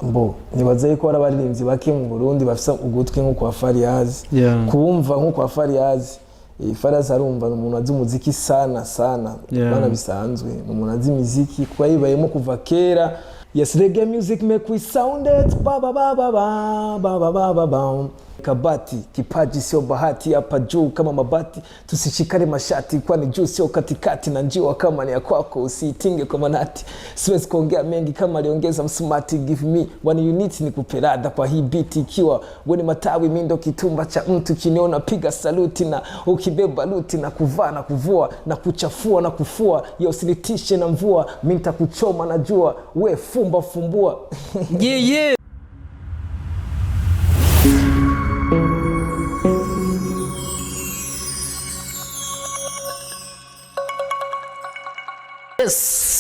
mbo nibaza yuko arabaririmbyi bake mu Burundi bafisa ugutwi nko kwa Fariaz kumva nko kwa Fariaz Fariaz arumva umuntu azi umuziki sana bana bisanzwe umuntu azi muziki kwa yibayemo kuva kera. Yes, reggae music make we sound it ba ba ba ba ba ba ba ba ba kabati kipaji sio bahati hapa juu kama mabati tusishikane mashati kwani juu sio katikati na njiwa kama ni ya kwako usiitinge kwa manati siwezi kuongea mengi kama aliongeza msumati give me one unit ni kuperada kwa hii beat ikiwa wewe matawi mimi ndo kitumba cha mtu kiniona piga saluti na ukibeba luti na kuvaa na kuvua na kuchafua na kufua ya usilitishe na mvua mimi nitakuchoma na jua we fumba fumbua yeah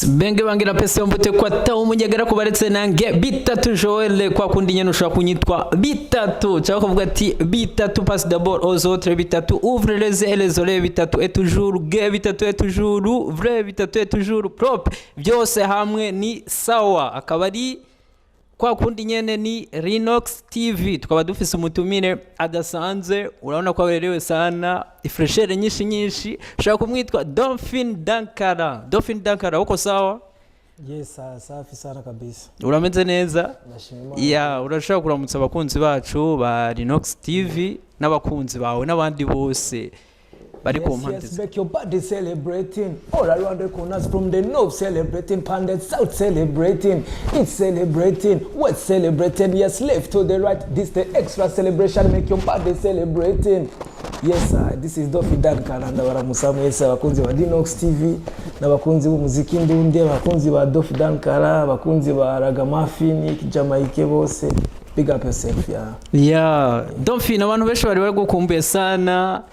benge bangira pese yombute kwa ta umunyagara kubaretse nange bitatu Joel kwa kundi nyene ushaka kunyitwa bitatu cyangwa kuvuga ati bitatu passe d'abord aux autres bitatu ouvre les yeux les oreilles bitatu est toujours gay bitatu est toujours vrai bitatu est toujours propre byose hamwe ni sawa akabari kwa kundi nyene ni Rinox TV tukaba dufise umutumire adasanzwe urabona ko aberewe sana ifreshere nyinshi ushaka kumwitwa Dauphin DANKALA uko sawa? Yes, safi sana kabisa. Urameze neza? Ya urashaka kuramutsa abakunzi bacu ba Rinox TV n'abakunzi bawe n'abandi bose bari ku mpande. Yes, make your body celebrating all around the corners from the north celebrating pandit south celebrating it's celebrating what's celebrating yes left to the right this the extra celebration make your body celebrating. Yes, this is Dauphin DANKALA ndabaramusamu yese abakunzi ba Rinox TV n'abakunzi b'umuziki ndundi abakunzi ba Dauphin DANKALA abakunzi ba Ragamuffin Jamaica bose big up yourself yeah Dauphin abantu benshi bari gukumbuye sana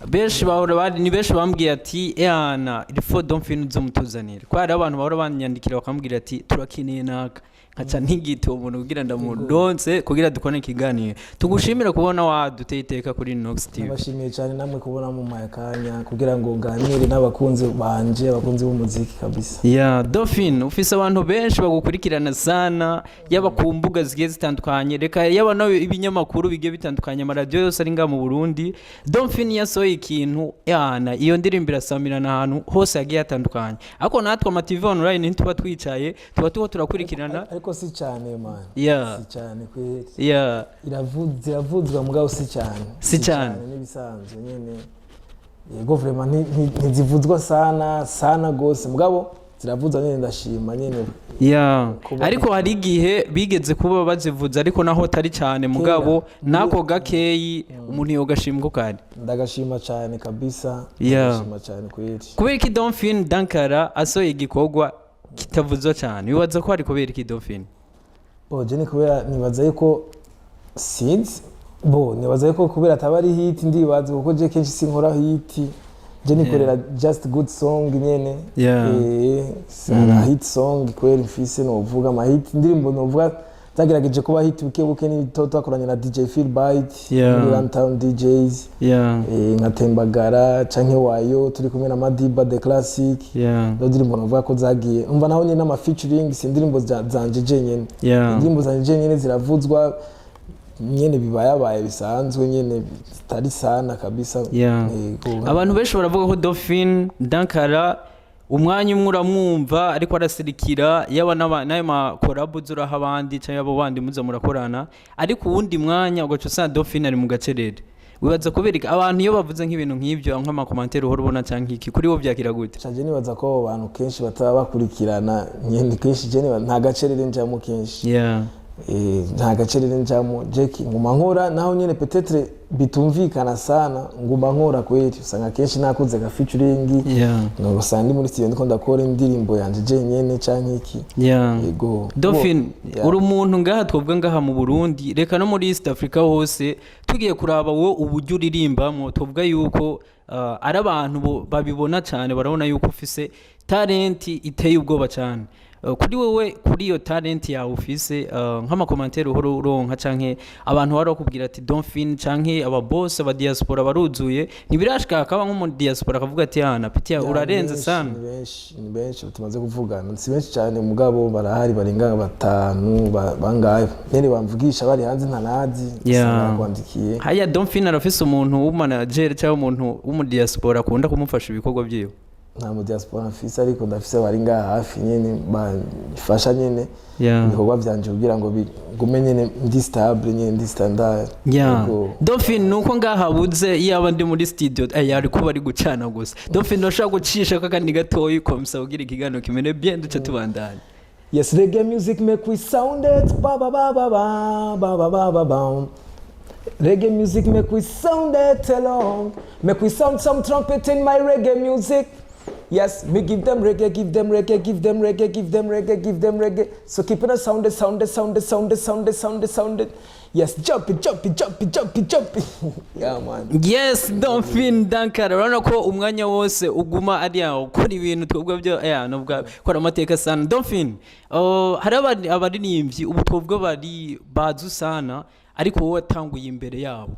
benshi ni benshi bambwiye ati eana ilifo Dauphin uzomutuzanira kwa ari abantu bahora banyandikira bakambwira ati turakineye naka nkaca ntigito umuntu kugira ndamudonse kugira dukone ikiganiro tugushimira kubona waduteye iteka kuri Rinox TV. Abashimiye cyane namwe kubona mu mayakanya kugira ngo ganire n'abakunzi banje abakunzi b'umuziki kabisa. Yeah Dauphin ufise abantu benshi bagukurikirana sana yaba ku mbuga zigiye zitandukanye reka yaba no ibinyamakuru bigiye bitandukanye amaradio yose ari nga mu Burundi. Dauphin yasohoye ikintu yana iyo ndirimbo irasamirana ahantu hose yagiye atandukanye ariko natwe ama TV online ntituba twicaye tuba turakurikirana ariko si cyane man. Yeah. Si cyane kweli. Yeah. Iravuzwa mugabo si cyane. Si cyane nibisanzwe nyene. Yego vraiment ntizivuzwa sana gose mugabo ziravuzwa nyene ndashima nyene. Yeah. Ariko hari igihe bigeze kuba bazivuza ariko naho tari cyane mugabo nako gakeyi umuntu yogashimwa kandi. Ndagashima cyane kabisa. Ndagashima cyane kweli. Kubera ki Dauphin DANKALA asoye igikogwa kitavuzwa cyane wibaza ko ari kubera iki Dauphin? Je ni kubera nibaza yuko sinzi nibaza yuko kubera atabari hit ndibaza kuko je kenshi sinkora hit je nikorera just good song nyene sana hit song kweli mfise no vuga ama hit ndirimbo no vuga zagerageje kuba hit buke ni toto akoranya na DJ Phil Byte muri Runtown DJs nkatembagara canke wayo turi kumwe na Madiba the classic ndirimbo no vuga ko zagiye umva naho nyene ama featuring sindirimbo zanje je nyene indirimbo zanje nyene ziravuzwa nyene bibayabaye bisanzwe nyene tari sana kabisa. Abantu benshi baravuga ko Dauphin DANKALA umwanya umwe uramwumva ariko arasirikira yaba n'ayo makorabu zuraha abandi cyangwa abo bandi muza murakorana ariko uwundi mwanya ugaca usanga Dauphin ari mu gacerere wibaza kubereka abantu iyo bavuze nk'ibintu nk'ibyo nk'amakomantere uhora ubona cyangwa iki kuri bo byakira gute? Canje nibaza ko abantu kenshi bataba bakurikirana nyene kenshi je nta gacerere njamo kenshi nta gacerere njamo Jackie nguma nkora naho nyene peut-être bitumvikana sana nguma nkora kweli usanga kenshi nakoze ga featuring ngo sandi muri studio ndiko ndakora indirimbo yanje je nyene canke iki yego Dauphin uri umuntu ngaha twobwa ngaha mu Burundi reka no muri East Africa hose tugiye kuraba wo uburyo uririmbamo twobwa yuko ari abantu babibona cyane barabona yuko ufise talent iteye ubwoba cyane kuri wewe kuri iyo talent yawe ufise nk'amakomantere uhora uronka canke abantu bari bakubwira ati Dauphin canke aba boss aba diaspora baruzuye ntibirashika akaba nk'umu diaspora akavuga ati na Peter urarenze sana. Ni benshi tumaze kuvugana si benshi cyane mugabo barahari barenga batanu bangaye nyene bamvugisha bari hanze ntanazi kwandikiye. Haya Dauphin arafise umuntu w'umanager cyangwa umuntu w'umu diaspora akunda kumufasha ibikorwa byiwe? Nta mu diaspora mfise ariko ndafise bari ngaha hafi nyene bafasha nyene ibikorwa byanje kugira ngo bigume nyene ndi stable nyene ndi standard. Dauphin nuko ngaha buze yaba ndi muri studio yari kuba ari gucana gusa. Dauphin ndashaka gucisha kandi gatoyi komsa ugira ikigano kimene bien duce tubandanye. Yes, reggae music make we sound it ba ba ba ba ba ba ba ba ba. Reggae music make we sound it along. Make we sound some trumpet in my reggae music. Yes, me give them reggae, give them reggae, give them reggae, give them reggae, give them reggae. So keep it a sound it. Yes, jump it. Yeah, man. Yes, Dauphin Dankala. Urabona ko umwanya wose uguma ari aho kuri ibintu twebwe byo nubwo kora amateka sana. Dauphin, hari abaririmbyi ubu twebwe bari bazu sana ariko wowe watanguye imbere yabo.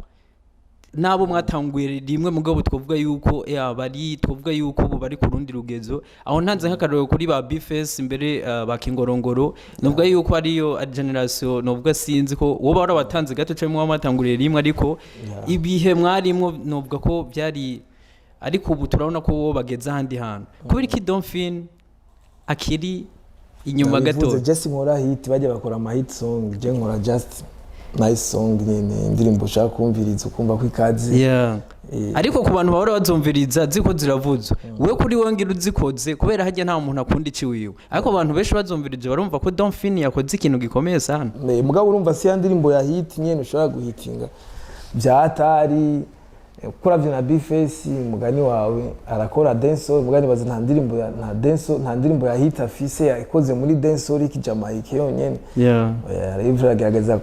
Nabo mwatanguye rimwe mugabo twavuga yuko twavuga yuko ubu bari ku rundi rugezo aho ntanze nk'akarero kuri ba Bface imbere bakingorongoro nubwo yuko ariyo generation nubwo sinzi ko wowe barabatanze gato cyo mwatanguriye rimwe ariko ibihe mwarimwe nubwo ko byari ariko ubu turabona ko wowe bageze ahandi hantu kubera iki Dauphin akiri inyuma gato. Just nkora hit bajya bakora ama hit song je nkora just nice song nyene indirimbo ushaka kumviriza ukumva ko ikaze. Ariko ku bantu bahora bazumviriza ziko ziravuze we kuri wongira uzikoze kubera hajya nta muntu akunda iciwiwe ariko abantu benshi bazumvirije barumva ko Dauphin yakoze ikintu gikomeye sana. Mugabo urumva si ya ndirimbo ya hit nyene ushobora guhitinga byatari ukora byo na Bface mugani wawe arakora dancehall mugani baza nta ndirimbo ya hit afise yakoze muri dancehall iki jamaica yonyene. Rero agerageza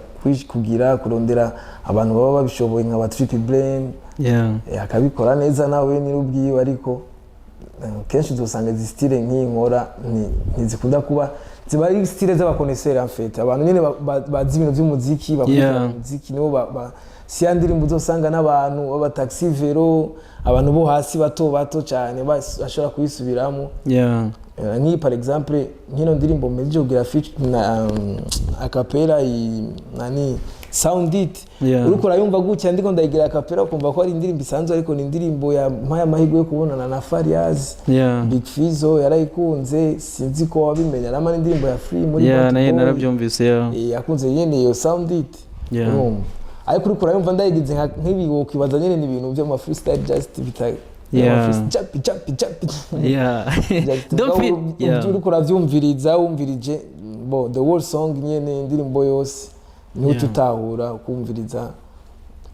kugira kurondera abantu baba babishoboye nka Tricky Brain akabikora neza nawe nirubwiwe ariko kenshi uzosanga izi style nk'inkora ntizikunda kuba ziba ari style z'abakoneseri en fait abantu nyene bazi ibintu by'umuziki bakora umuziki nibo si yandirimbo uzosanga n'abantu baba taxi vero abantu bo hasi bato cyane bashobora kuyisubiramo. Ni par exemple nkino ndirimbo meje ugira feature na acapella nani sound it uriko urayumva gutya ndiko ndayigira acapella kumva ko ari indirimbo isanzwe ariko ni indirimbo ya mpaya mahigwe yo kubonana na Fariaz. Big Fizzo yarayikunze sinzi ko wabimenya nama indirimbo ya Free muri naye narabyumvise yakunze yene yo sound it. Ariko uriko urayumva ndayigize nk'ibiwo kibaza nyene ni ibintu byo ma freestyle just bita jump. Dauphin uriko uravyumviriza wumvirije the whole song nyene indirimbo yose niho tutahura kumviriza.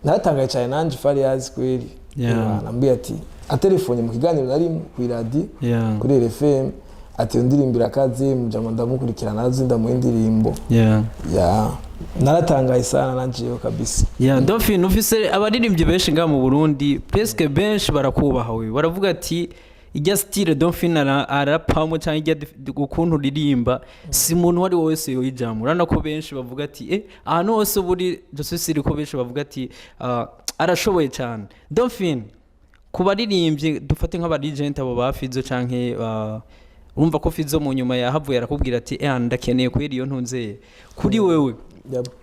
Naratangaye cyane nanje Fariaz kweli nambwiye ati atelefone mu kiganiro nari ku radio kuri RFM ati ndirimbo irakaze mujama ndamukurikirana nazinda mu indirimbo. Naratangaye sana nanjeyo kabisa. Dauphin ufise abaririmbyi benshi nga mu Burundi presque benshi barakubaha we baravuga ati ijya style Dauphin arapamo cyangwa ijya ukuntu ririmba si muntu wari wese yoyijamura urana ko benshi bavuga ati ahantu hose buri dosisiri ko benshi bavuga ati arashoboye cyane. Dauphin kubaririmbye dufate nk'abaregent abo bafizo canke urumva ko Fizzo mu nyuma yahavuye arakubwira ati ndakeneye kweri iyo ntunze kuri wewe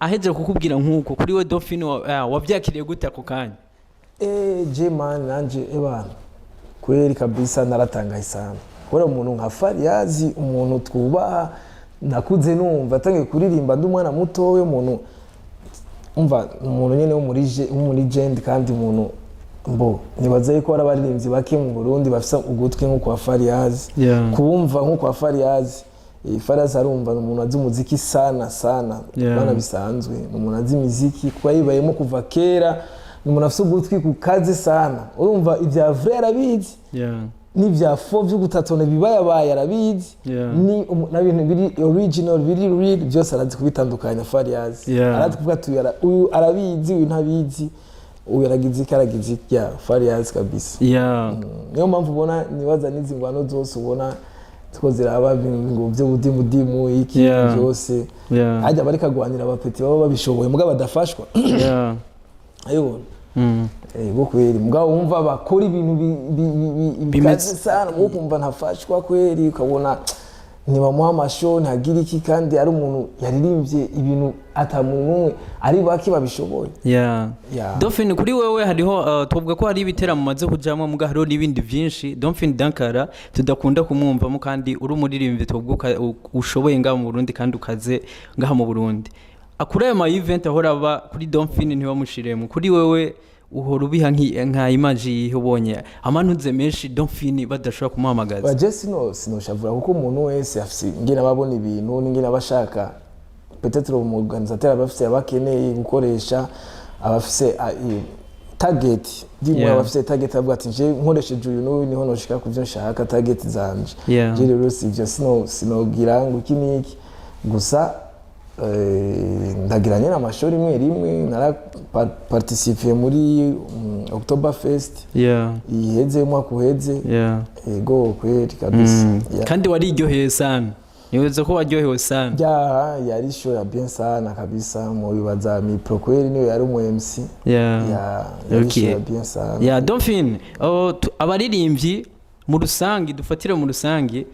aheje kukubwira nkuko kuri we Dauphin wabyakiriye gute ako kanya? Man nanje ebana kweri kabisa naratangaye sana kubera umuntu nka Fariaz umuntu twubaha nakuze numva atangiye kuririmba ndi umwana muto we umuntu umva umuntu nyene wo muri legend kandi umuntu nibaza ko arabaririmbyi bake mu Burundi bafisa ugutwi nko kwa Fariaz kumva nko kwa Fariaz Fariaz arumva umuntu azi umuziki sana bana bisanzwe umuntu azi muziki kwa yibayemo kuva kera umuntu afise ugutwi kukaze sana urumva ivya vrai arabizi ni vya fo byo gutatona bibayabaye arabizi ni nabintu biri original biri real byose arazi kubitandukanya Fariaz arazi kuvuga uyu arabizi uyu ntabizi uyaragize karagize Fariaz kabisa. Niyo mpamvu ubona nibaza n'izingwano zose ubona ziraba ngo by'ubudimu iki byose hajya bari kagwanira abapeti baba babishoboye mugabo badafashwa ayo ego kweri mugabo wumva bakora ibintu bikaze sana ngo kumva ntafashwa kweri ukabona ntibamuha amasho ntagira iki kandi ari umuntu yaririmbye ibintu atamuntu ari baki babishoboye Dauphin kuri wewe hariho tuvuga ko hari ibiteramo maze kujamwa muga hariho n'ibindi byinshi Dauphin Dankala tudakunda kumwumvamo kandi uri umuririmbyi tuvuga ushoboye ngaha mu Burundi kandi ukaze ngaha mu Burundi akura ama event ahora aba kuri Dauphin ntiwamushiremo kuri wewe uhora ubiha nka image ubonye amanuze menshi Dauphin badashobora kumuhamagaza bajesi sinoshavura kuko umuntu wese afise ngina babona ibintu ngina bashaka peut-être umuorganisateur abafise abakeneye gukoresha abafise target dimwe abafise target avuga ati nje nkoresheje uyu n'uyu niho noshika kuvyo nshaka target zanje je rero sivyo sinogira ngo iki niki gusa ndagiranye n'amashuri rimwe nara participer muri Oktoberfest iheze mwaka uheze ego kweri kabisa kandi wariryoheye sana niweze ko waryohewe sana yari show ya bien sana kabisa mu bibaza mi prokweri niyo yari umu MC yari show ya bien sana Dauphin abaririmbyi mu rusangi dufatire mu rusangi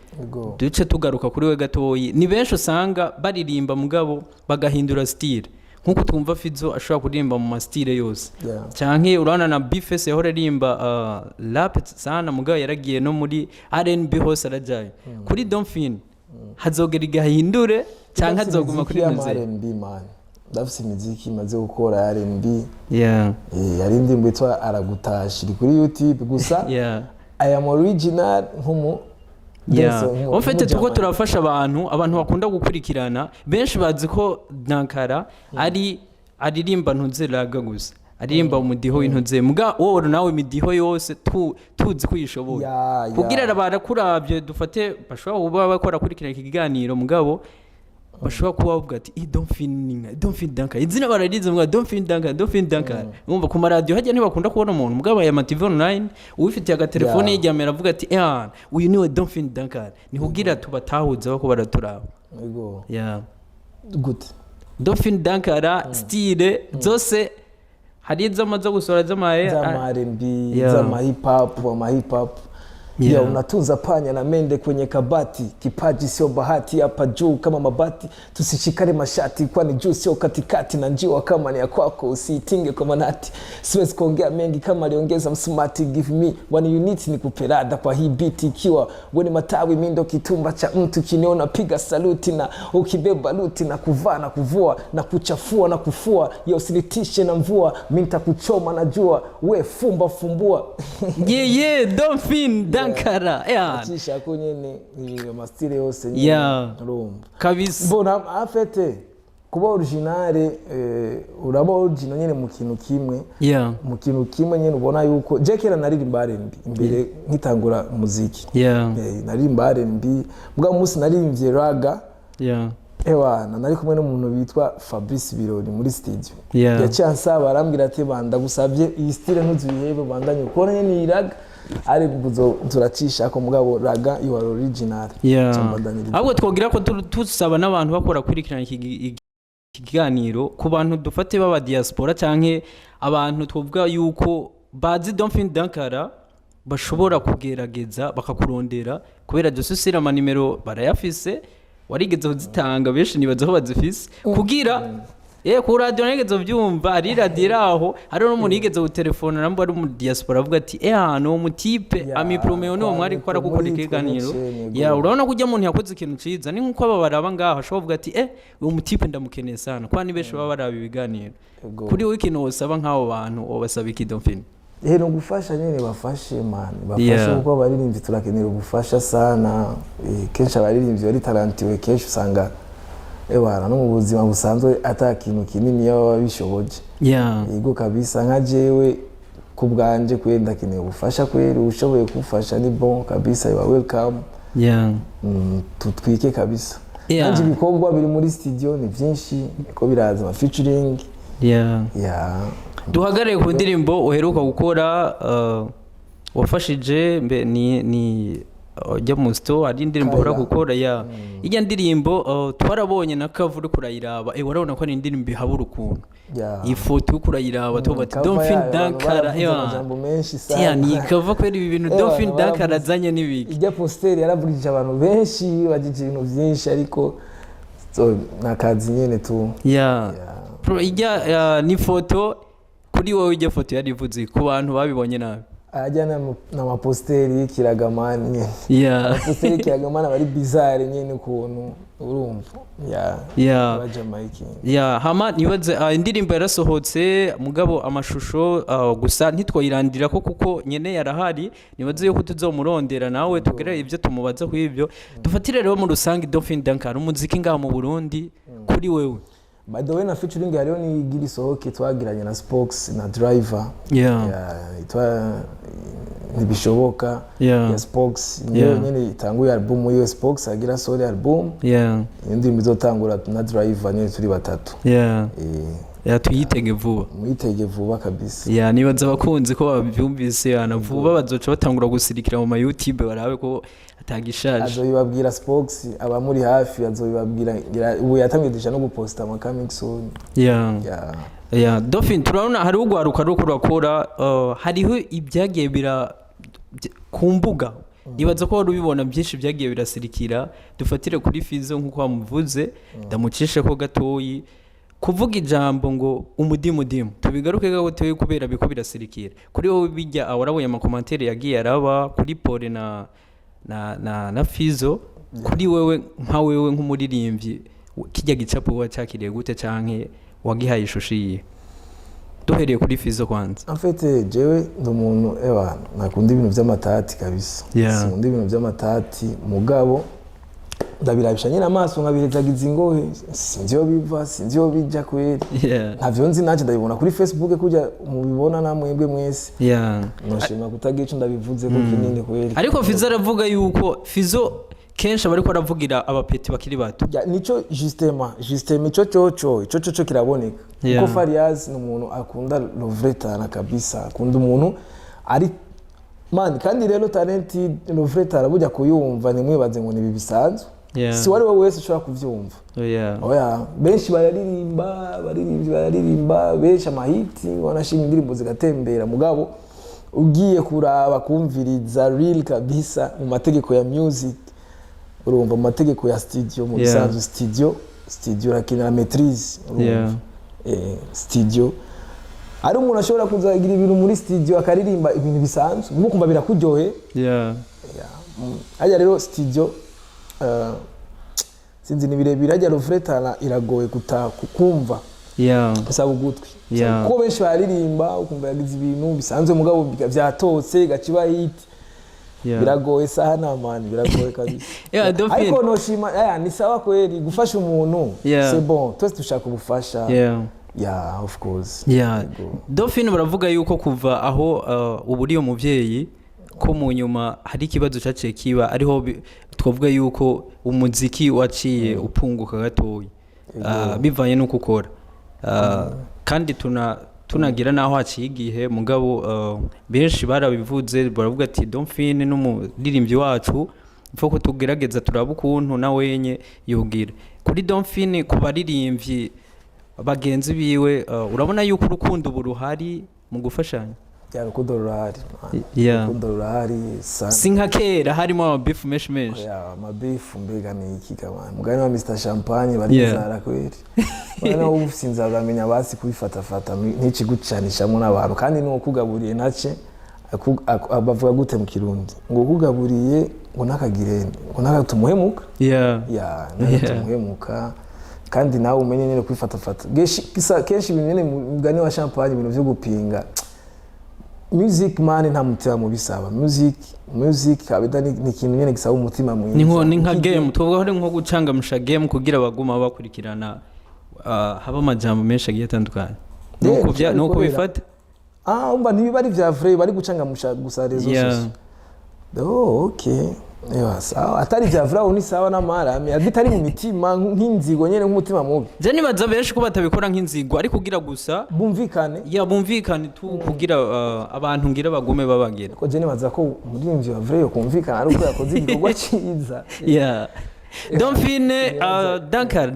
duce tugaruka kuri we gatoyi ni benshi usanga baririmba mugabo bagahindura style nkuko twumva Fizo ashobora kuririmba mu style yose canke urana na Bifese yahora rimba rap sana mugabo yaragiye no muri R&B hose arajaye kuri Dauphin hazogera igahindure canke hazoguma kuri muze R&B man dafise imiziki maze gukora R&B yari ndimbo itwa aragutashira kuri YouTube gusa I am original nkumu en fait tuko turafasha abantu bakunda gukurikirana benshi bazi ko Dankala aririmba ntuzeraga gusa aririmba umudiho w'intuze muga wowe nawe midiho yose tuzi kuyishoboye kugira barakuravye dufate bashobora kuba bakora kurikirana ikiganiro mugabo bashobora kuba bavuga ati Dauphin Dankala izina bararize muga Dauphin Dankala umva ku radio hajya ntibakunda kubona umuntu mugabo ya TV online uwifitiye agatelefone yijyamera avuga ati uyu niwe Dauphin Dankala ni kugira tubatahuza bako baraturaba ego good Dauphin Dankala style zose hari zamaze gusora zama R&B zama hip hop ya unatunza panya na mende kwenye kabati kipaji sio bahati hapa juu kama mabati tusishikane mashati kwani juu sio katikati na njiwa kama ni ya kwako usiitinge kwa manati siwezi kuongea mengi kama aliongeza msumati give me one unit ni kuperada kwa hii beat ikiwa wewe matawi mindo kitumba cha mtu kiniona piga saluti na ukibeba luti na kuvaa na kuvua na kuchafua na kufua ya usilitishe na mvua mimi nitakuchoma na jua we fumbua Dauphin Dankala Chisha kwenye ni mastile yose kabisa mbona afete kuba originale uraba original nyene mu kintu kimwe nyene ubona yuko jekera naririmba R&B imbere nkitangura muziki naririmba R&B mbwa musi naririmbye raga ewana nari kumwe n'umuntu bitwa Fabrice Birori muri studio yacansa barambwira ati banda gusavye iyi style ntuzuyebe bandanye ukora nyene iraga ari buzo turacisha ko mugabo raga you are original ahubwo twogira ko tusaba n'abantu bakora kurikirana ikiganiro ku bantu dufate baba diaspora canke abantu twovuga yuko bazi Dauphin Dankala bashobora kugerageza bakakurondera kubera dususira ama nimero barayafise warigeze kuzitanga benshi nibaza aho bazifise kugira ku radio nigeze byumva ari radio aho hari no umuntu yigeze gutelefona nambo ari mu diaspora avuga ati no mutipe amipromeo no mwari kwara gukora ikiganiro urabona kujya umuntu yakoze ikintu ciza ni nkuko ababaraba ngaho ashobora kuvuga ati uwo mutipe ndamukeneye sana kwa ni benshi baba baraba ibiganiro kuri we ikintu wosaba nk'abo bantu obasaba iki Dauphin no gufasha nyene bafashe man bafashe uko baririmbyi turakenera gufasha sana kenshi abaririmbyi bari tarantiwe kenshi usanga ewana no mu buzima busanzwe atakintu kinini yaba bishoboje yego kabisa nka jewe kubwanje kwenda kineye gufasha kweri ushoboye kufasha ni bon kabisa you are welcome tutwike kabisa nanje bikorwa biri muri studio ni byinshi ko biraza ama featuring duhagarare ku ndirimbo uheruka gukora wafashije ni ujya mu store hari indirimbo uhora gukora ya ijya ndirimbo twarabonye na Kavuri kurayiraba warabona ko ari indirimbo ihabura ukuntu ifoto kurayiraba tuvuga ati Dauphin Dankala ni kava kwera ibi bintu Dauphin Dankala azanye n'ibiki ijya poster yarabugije abantu benshi bagije ibintu byinshi ariko nakazi nyene tu ijya ni foto kuri wowe ijya foto yarivuze ku bantu babibonye nabi ajya na maposteri y'ikiragamani nyene posteri y'ikiragamani bari bizarre nyene ukuntu urumva ba jamaica hama nibaze indirimbo yarasohotse mugabo amashusho gusa ntitwayirandira ko kuko nyene yarahari nibaze yuko tuzomurondera nawe tugere ivyo tumubaza ku ivyo dufatire rero mu rusangi Dauphin Dankala umuziki ngaha mu Burundi kuri wewe. By the way na featuring hariyo ni giri sohoke twagiranye na Spox na Driver itwa ntibishoboka ya Spox niyo nyene itanguye album yo Spox agira solo album indirimbo izotangura na Driver nyene turi batatu tuyitege vuba muyitege vuba kabisa nibaza abakunzi ko babyumvise vuba bazoca batangura gusirikira mu YouTube barabe ko atagishaje azobibabwira Spox aba muri hafi azobibabwira ubu yatamwidisha no guposta ama coming soon Dauphin turabona hari ugwaruka ruko rakora hariho ibyagiye bira ku mbuga nibaza ko rubibona byinshi byagiye birasirikira dufatire kuri Fizo nkuko bamuvuze ndamucishe ko gatoyi kuvuga ijambo ngo umudimu tubigaruke gato kubera biko birasirikira kuri wowe bijya warabonye ama commentaire yagiye araba kuri Pole na Fizo kuri wewe nka wewe nk'umuririmbyi kijya gicapo wacakiriye gute canke wagihaye ishushiye duhereye kuri Fizo kwanza en fait jewe ndumuntu nakunda ibintu by'amatati kabisa sinkunda ibintu by'amatati mugabo ndabirabisha nyine amaso nkabihezagiza ingohe sinzi yo biva sinzi yo bija kweri ntavyo nzi naje ndabibona kuri Facebook kujya mubibona namwebwe mwese noshima kutagica ndabivuze ko kinini kweri ariko Fizo aravuga yuko Fizo kenshi bari ko aravugira abapeti bakiri bato nico justement ico kiraboneka kuko Fariaz ni umuntu akunda Lovretana kabisa akunda umuntu ari man kandi rero talent Lovretana bujya kuyumva ni mwibaze ngo nibi bisanzwe si wari wowe wese ushobora kuvyumva benshi bararirimba benshi amahiti wanashima indirimbo zigatembera mugabo ugiye kuraba kumviriza real kabisa mu mategeko ya music urumva mu mategeko ya studio mu bisanzwe studio rakina maîtrise urumva studio ari umuntu ashobora kuzagira ibintu muri studio akaririmba ibintu bisanzwe mukumva birakuryohe ajya rero studio sinzi ni birebire ajya Lovretana iragoye kumva bisaba ugutwi kuko benshi baririmba ukumva yagize ibintu bisanzwe mugabo byatotse gaciba hit biragoye sana man biragoye kabisa ariko noshima ni sawa kweli gufasha umuntu c'est bon twese dushaka ubufasha of course Dauphin baravuga yuko kuva aho uburi yo muvyeyi ko mu nyuma hari ikibazo cyaciye kiba ariho twavuga yuko umuziki waciye upunguka gatoyi bivanye no gukora kandi tunagira naho haciye igihe mugabo benshi barabivuze baravuga ati Dauphin n'umuririmbyi wacu mfo ko tugerageza turaba ukuntu nawe yenye yogira kuri Dauphin ku baririmbyi bagenzi biwe urabona yuko urukundo buruhari mu gufashanya urukundo rurahari urukundo rurahari sinka kera harimo amabifu menshi amabifu mbega ni iki kabana mugani wa Mr Champagne barizara kweri bana ubusinza bamenya basi kubifatafata n'ikigucanishamwe n'abantu kandi no kugaburiye nace bavuga gute mu Kirundi ngo kugaburiye ngo nakagirene ngo nakatumuhemuka nakatumuhemuka kandi nawe umenye nyine kwifatafata kenshi ibintu nyine mugani wa Champagne ibintu byo gupinga music man nta mutima mu bisaba music kabida ni ikintu nyene gisaba umutima mwiza ni nka game tuvuga ari nko gucangamsha game kugira abaguma bakurikirana haba amajambo menshi agiye atandukanye nuko bifata umba ntibari vya vrai bari gucangamsha gusa rezo okay sawa atari vya vraho ni sawa n'amarame agitari mu mitima nk'inzigo nyene nk'umutima mubi je nibaza benshi ko batabikora nk'inzigo ariko kugira gusa bumvikane tu kugira abantu ngira bagume babagira ko je nibaza ko umuririmbyi wa vraho kumvikana ari uko yakoze igikorwa ciza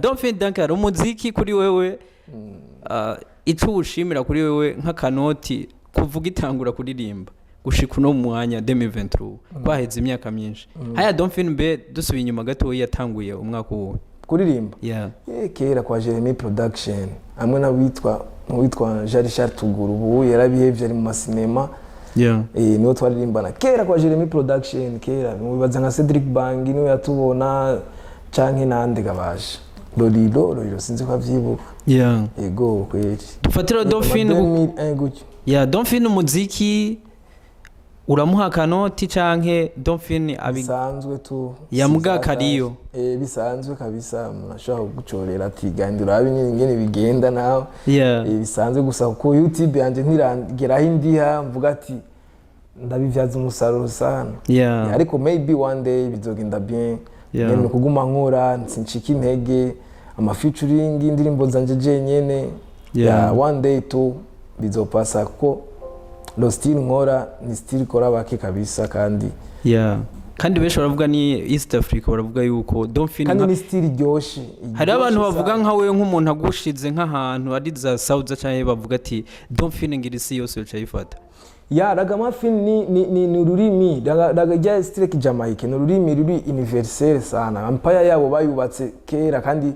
Dauphin Dankala umuziki kuri wewe ico ushimira kuri wewe nk'akanoti kuvuga itangura kuririmba gushika uno mwanya 2023 kwaheze imyaka myinshi haya Dauphin be dusubiye inyuma gato yatanguye umwaka uwo kuririmba kera kwa Jeremy Production amwe n'abitwa Jean Tuguru ubu yarabihevye ari mu masinema niho twaririmbana kera kwa Jeremy Production kera mubibaza nka Cedric Bangi niwe yatubona canke nande gabaje Lolilo sinzi ko avyibuka ego kweri dufatira Dauphin Dauphin umuziki uramuha kanoti canke Dauphin bisanzwe tu yamuga kariyo bisanzwe kabisa munashaka gucorera ati gandura ingene bigenda nawe bisanzwe gusa ko YouTube yanje ntiragera hindiha mvuga ati ndabivyaza umusaruro sana ariko maybe one day bizogenda bien nene kuguma nkora nsinchika intege ama featuring indirimbo zanje jenyene one day to bizopasa ko lo still nkora ni still kora bake kabisa kandi kandi benshi baravuga ni East Africa baravuga yuko Dauphin kandi ni still ryoshe hari abantu bavuga nka wewe nk'umuntu agushize nk'ahantu ari za South cyane bavuga ati Dauphin ngirisi yose ucayifata ragamuffin ni ururimi ragajya still Jamaica ni ururimi ruri universel sana empire yabo bayubatse kera kandi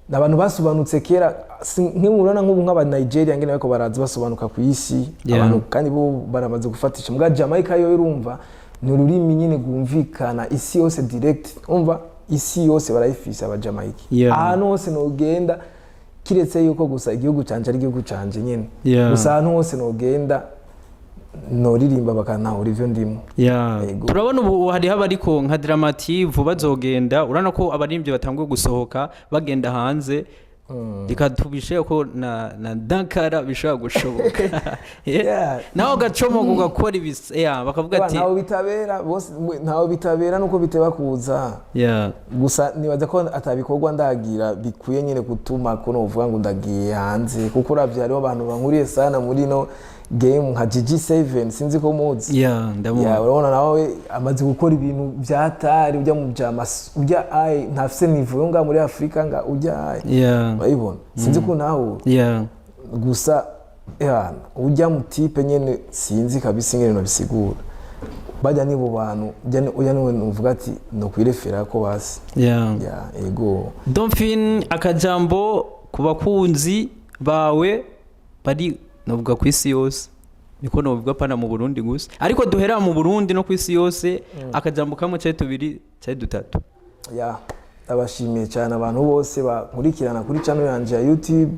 nabantu basobanutse kera nk'umurana nk'ubu nk'aba Nigeria ngene bako baraza basobanuka ku isi abantu kandi bo baramaze gufatisha mbwa Jamaica yo urumva ni ururimi nyine gumvikana isi yose direct umva isi yose barayifisa aba Jamaica ahantu hose nogenda kiretse yuko gusa igihugu canje ari igihugu canje nyene gusa ahantu hose nogenda noririmba bakanahura ivyo ndimo turabona ubu hari haba ariko nka dramative bazogenda urana ko abarimbye batanguye gusohoka bagenda hanze ikatubishe ko na Dankala bishaka gushoboka naho gacomo gukora ibise bakavuga ati ntawo bitabera nuko biteba kuza gusa nibaza ko atabikorwa ndagira bikuye nyine gutuma ko novuga ngo ndagiye hanze kuko uravye hariho abantu bankuriye sana muri no game nka GG7 sinzi ko muzi urabona nawe amaze gukora ibintu byatari ujya mu jamas ujya ntafise niveau nga muri Afrika nga ujya bayibona sinzi ko naho gusa ujya mu type nyene sinzi kabisa ingene no bisigura bajya nibo bantu uya niwe uvuga ati no kwirefera ko basi ego Dauphin akajambo kubakunzi bawe bari novuga ku isi yose niko novuga pana mu Burundi gusa ariko duhera mu Burundi no ku isi yose akajambo kamwe cyaje tubiri cyaje dutatu abashimiye cyane abantu bose bankurikirana kuri channel yanje ya YouTube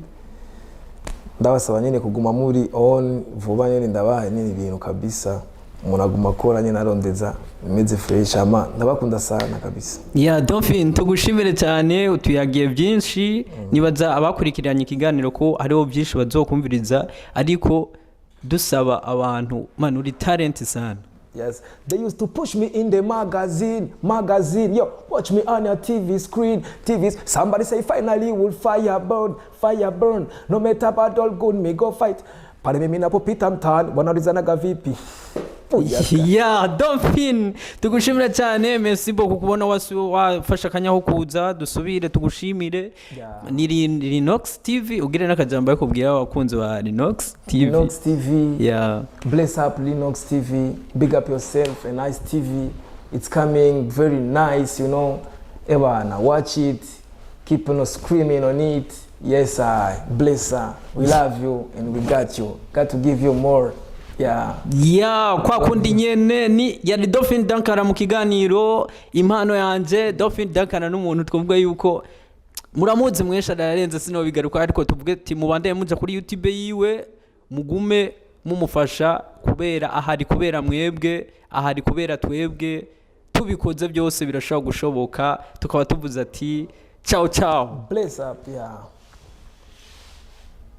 ndabasaba nyine kuguma muri on vuba nyine ndabaye nyine ibintu kabisa umuntu aguma akora nyine arondeza imeze fresh ama ndabakunda sana kabisa Dauphin tugushimire cyane utuyagiye byinshi nibaza abakurikiranye ikiganiro ko hariho byinshi bazokumviriza ariko dusaba abantu man uri talent sana they used to push me in the magazine yo watch me on your TV screen somebody say finally will fire burn no matter about all good me go fight pale mimi napopita mtaani wanaulizanaga vipi Dauphin tugushimira cyane merci beaucoup kubona wafasha kanyaho kuza dusubire tugushimire ni Linox TV ugire nakajambo yakubwira abakunzi ba Linox TV bless up Linox TV big up yourself a nice TV it's coming very nice you know ebana watch it keep on screaming on it yes I bless her we love you and we got to give you more kwa kundi nyene ni yari Dauphin Dankala mu kiganiro impano yanje Dauphin Dankala n'umuntu twavuga yuko muramuzi mwesha ararenze sino bigaruka ariko tuvuge ati mubande muja kuri YouTube yiwe mugume mumufasha kubera ahari kubera mwebwe ahari kubera twebwe tubikoze byose birashaka gushoboka tukaba tuvuze ati ciao bless up